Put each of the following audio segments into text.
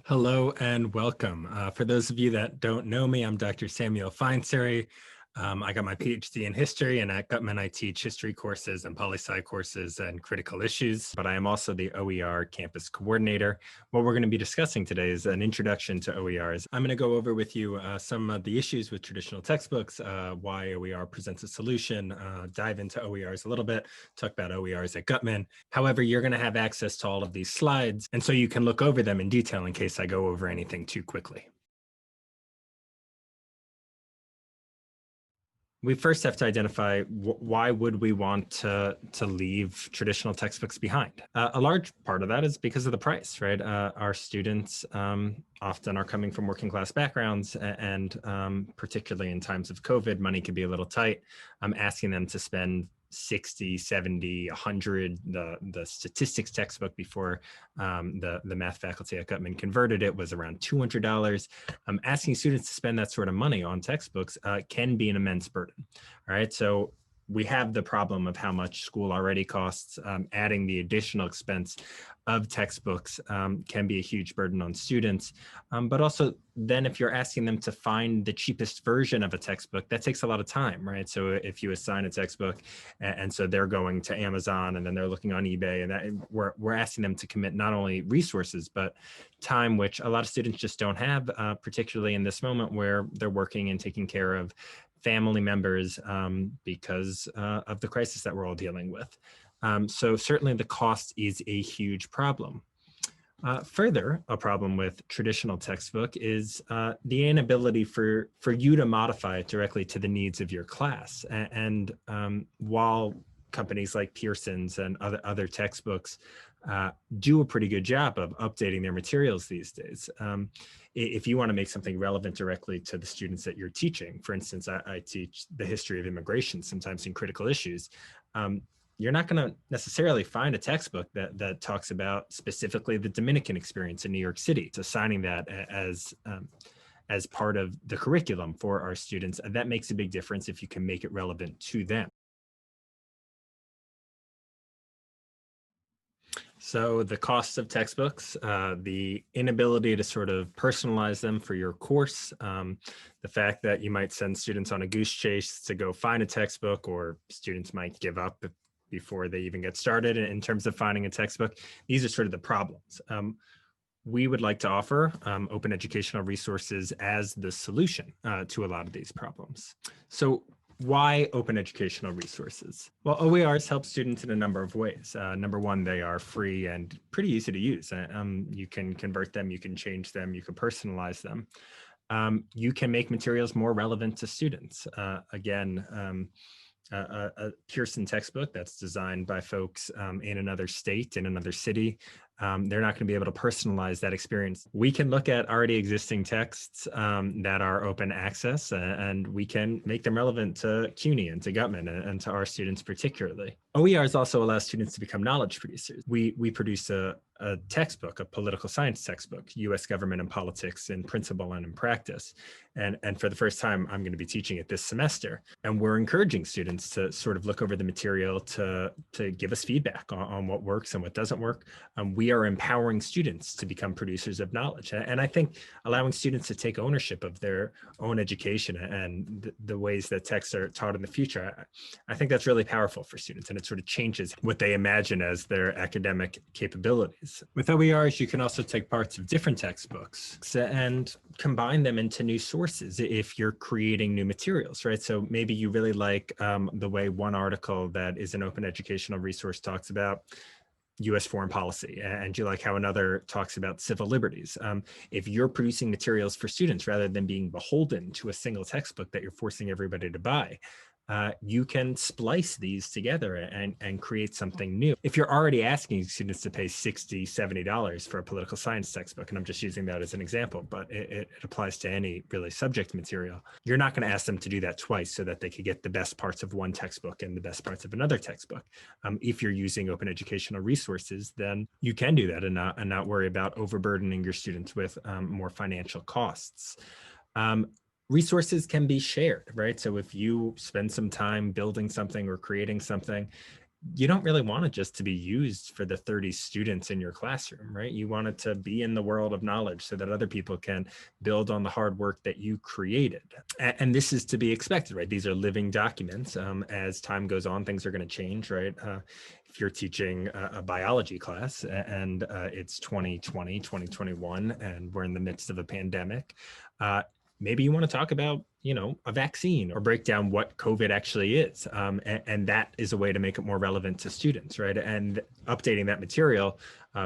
Hello and welcome. For those of you that don't know me, I'm Dr. Samuel Feinseri. I got my PhD in history, and at Gutman, I teach history courses and poli-sci courses and critical issues, but I am also the OER campus coordinator. What we're going to be discussing today is an introduction to OERs. I'm going to go over with you some of the issues with traditional textbooks, why OER presents a solution, dive into OERs a little bit, talk about OERs at Gutman. However, you're going to have access to all of these slides, and so you can look over them in detail in case I go over anything too quickly. We first have to identify why would we want to leave traditional textbooks behind. A large part of that is because of the price, right? Our students often are coming from working class backgrounds, and particularly in times of COVID, money can be a little tight. I'm asking them to spend 60, 70, 100. The statistics textbook before the math faculty at Gutman converted it was around $200. Asking students to spend that sort of money on textbooks can be an immense burden. All right, so we have the problem of how much school already costs. Adding the additional expense of textbooks can be a huge burden on students. But also then if you're asking them to find the cheapest version of a textbook, that takes a lot of time, right? So if you assign a textbook and so they're going to Amazon and then they're looking on eBay, and we're asking them to commit not only resources, but time, which a lot of students just don't have, particularly in this moment where they're working and taking care of family members because of the crisis that we're all dealing with. So certainly the cost is a huge problem. Further, a problem with traditional textbook is the inability for you to modify it directly to the needs of your class. And while companies like Pearson's and other textbooks do a pretty good job of updating their materials these days, if you want to make something relevant directly to the students that you're teaching, for instance, I teach the history of immigration, sometimes in critical issues, you're not going to necessarily find a textbook that talks about specifically the Dominican experience in New York City. So assigning that as part of the curriculum for our students, that makes a big difference if you can make it relevant to them. So the cost of textbooks, the inability to sort of personalize them for your course, the fact that you might send students on a goose chase to go find a textbook, or students might give up before they even get started in terms of finding a textbook. These are sort of the problems. We would like to offer open educational resources as the solution to a lot of these problems. So why open educational resources? Well, OERs help students in a number of ways. Number one, they are free and pretty easy to use. You can convert them, you can change them, you can personalize them. You can make materials more relevant to students. Again, a Pearson textbook that's designed by folks in another state, in another city, they're not going to be able to personalize that experience. We can look at already existing texts that are open access, and we can make them relevant to CUNY and to Gutman and to our students particularly. OERs also allow students to become knowledge producers. We produce a textbook, a political science textbook, U.S. Government and Politics in Principle and in Practice. And for the first time, I'm going to be teaching it this semester. And we're encouraging students to sort of look over the material to give us feedback on what works and what doesn't work. We are empowering students to become producers of knowledge. And I think allowing students to take ownership of their own education and the ways that texts are taught in the future, I think that's really powerful for students, and it sort of changes what they imagine as their academic capabilities. With OERs, you can also take parts of different textbooks and combine them into new sources if you're creating new materials, right? So maybe you really like the way one article that is an open educational resource talks about U.S. foreign policy, and you like how another talks about civil liberties. If you're producing materials for students rather than being beholden to a single textbook that you're forcing everybody to buy, you can splice these together and create something new. If you're already asking students to pay $60, $70 for a political science textbook, and I'm just using that as an example, but it applies to any really subject material, you're not going to ask them to do that twice so that they could get the best parts of one textbook and the best parts of another textbook. If you're using open educational resources, then you can do that and not worry about overburdening your students with more financial costs. Resources can be shared, right? So if you spend some time building something or creating something, you don't really want it just to be used for the 30 students in your classroom, right? You want it to be in the world of knowledge so that other people can build on the hard work that you created. And this is to be expected, right? These are living documents. As time goes on, things are going to change, right? If you're teaching a biology class and it's 2020, 2021, and we're in the midst of a pandemic, maybe you want to talk about, a vaccine or break down what COVID actually is. And that is a way to make it more relevant to students, right? And updating that material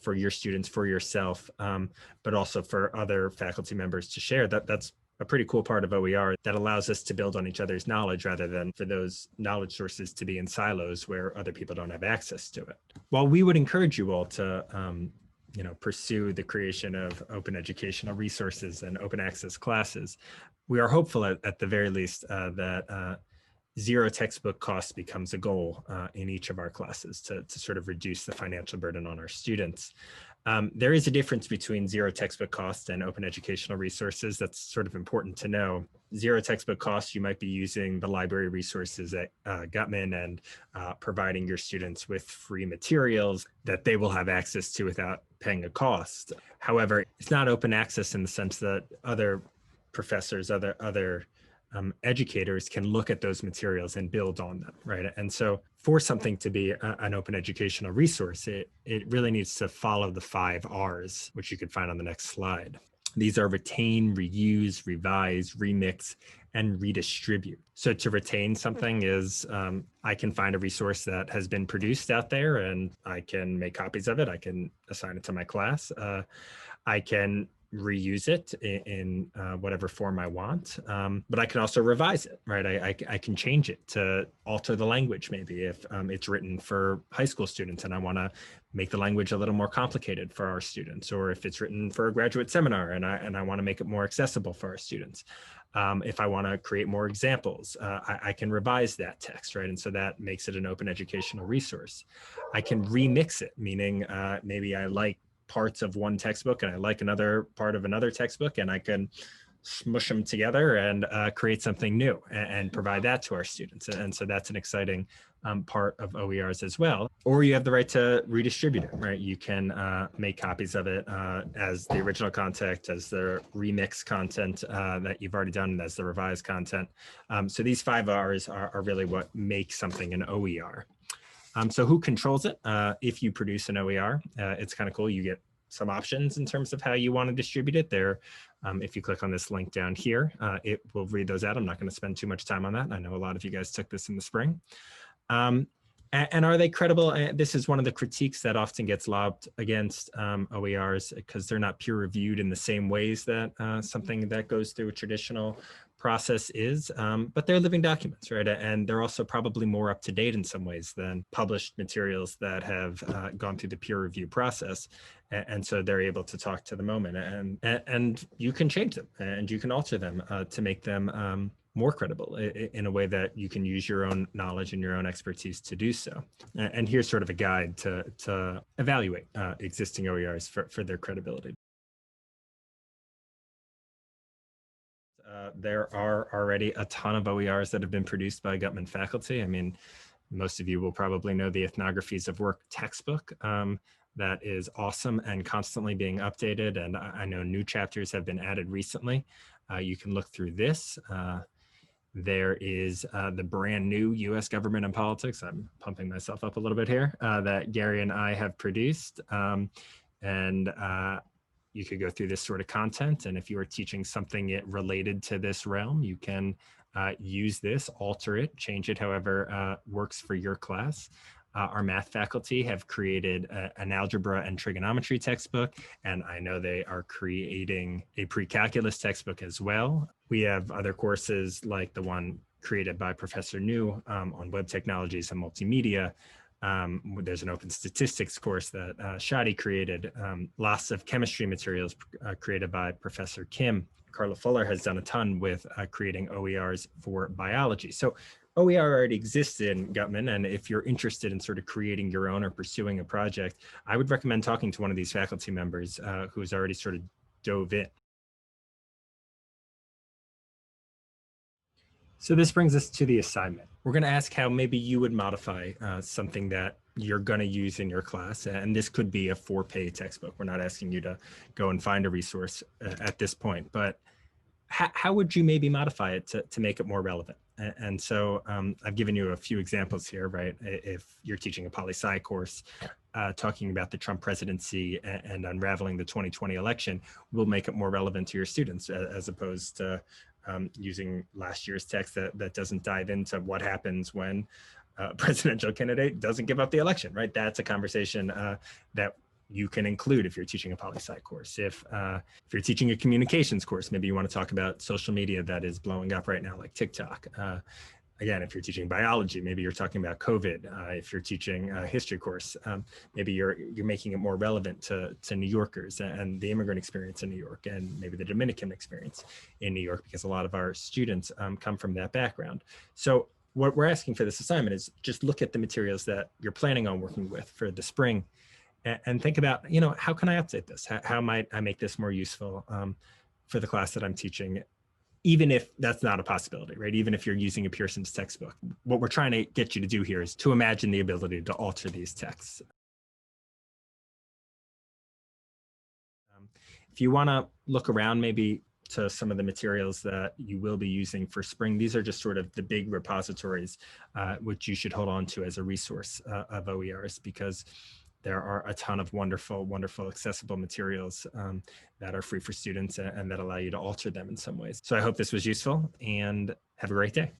for your students, for yourself, but also for other faculty members to share. That's a pretty cool part of OER that allows us to build on each other's knowledge rather than for those knowledge sources to be in silos where other people don't have access to it. While we would encourage you all to pursue the creation of open educational resources and open access classes, we are hopeful at the very least that zero textbook cost becomes a goal in each of our classes to sort of reduce the financial burden on our students. There is a difference between zero textbook cost and open educational resources. That's sort of important to know. Zero textbook cost, you might be using the library resources at Gutman and providing your students with free materials that they will have access to without paying a cost. However, it's not open access in the sense that other professors, other educators can look at those materials and build on them, right? And so for something to be an open educational resource, it really needs to follow the 5 R's, which you can find on the next slide. These are retain, reuse, revise, remix, and redistribute. So to retain something is I can find a resource that has been produced out there and I can make copies of it. I can assign it to my class. I can reuse it in whatever form I want, but I can also revise it, right? I can change it to alter the language maybe if it's written for high school students and I want to make the language a little more complicated for our students, or if it's written for a graduate seminar and I want to make it more accessible for our students. If I want to create more examples, I can revise that text, right? And so that makes it an open educational resource. I can remix it, meaning maybe I like parts of one textbook and I like another part of another textbook, and I can smush them together and create something new and provide that to our students. And so that's an exciting part of OERs as well. Or you have the right to redistribute it, right? You can make copies of it as the original content, as the remix content that you've already done, as the revised content. So these 5 R's are really what makes something an OER. So who controls it? If you produce an OER, it's kind of cool. You get some options in terms of how you want to distribute it there. If you click on this link down here, it will read those out. I'm not going to spend too much time on that. I know a lot of you guys took this in the spring. And are they credible? This is one of the critiques that often gets lobbed against OERs because they're not peer reviewed in the same ways that something that goes through a traditional process is, but they're living documents, right? And they're also probably more up to date in some ways than published materials that have gone through the peer review process. And so they're able to talk to the moment, and you can change them and you can alter them to make them more credible in a way that you can use your own knowledge and your own expertise to do so. And here's sort of a guide to evaluate existing OERs for their credibility. There are already a ton of OERs that have been produced by Gutman faculty. I mean, most of you will probably know the Ethnographies of Work textbook. That is awesome and constantly being updated. And I know new chapters have been added recently. You can look through this. There is the brand new U.S. Government and Politics. I'm pumping myself up a little bit here, that Gary and I have produced. You could go through this sort of content. And if you are teaching something related to this realm, you can use this, alter it, change it however works for your class. Our math faculty have created an algebra and trigonometry textbook, and I know they are creating a pre-calculus textbook as well. We have other courses like the one created by Professor New on web technologies and multimedia. There's an open statistics course that Shadi created, lots of chemistry materials created by Professor Kim. Carla Fuller has done a ton with creating OERs for biology. So OER already exists in Gutman, and if you're interested in sort of creating your own or pursuing a project, I would recommend talking to one of these faculty members who's already sort of dove in. So this brings us to the assignment. We're going to ask how maybe you would modify something that you're going to use in your class. And this could be a 4-page textbook. We're not asking you to go and find a resource at this point, but how would you maybe modify it to make it more relevant? And so I've given you a few examples here, right? If you're teaching a poli-sci course, talking about the Trump presidency and unraveling the 2020 election will make it more relevant to your students as opposed to using last year's text that doesn't dive into what happens when a presidential candidate doesn't give up the election, right? That's a conversation that you can include if you're teaching a poli-sci course. If you're teaching a communications course, maybe you want to talk about social media that is blowing up right now, like TikTok. Again, if you're teaching biology, maybe you're talking about COVID. If you're teaching a history course, maybe you're making it more relevant to New Yorkers and the immigrant experience in New York, and maybe the Dominican experience in New York, because a lot of our students come from that background. So what we're asking for this assignment is just look at the materials that you're planning on working with for the spring and think about, how can I update this? How might I make this more useful for the class that I'm teaching? Even if that's not a possibility, right? Even if you're using a Pearson's textbook, what we're trying to get you to do here is to imagine the ability to alter these texts. If you want to look around maybe to some of the materials that you will be using for spring, these are just sort of the big repositories, which you should hold on to as a resource of OERs, because there are a ton of wonderful, wonderful accessible materials that are free for students and that allow you to alter them in some ways. So I hope this was useful and have a great day.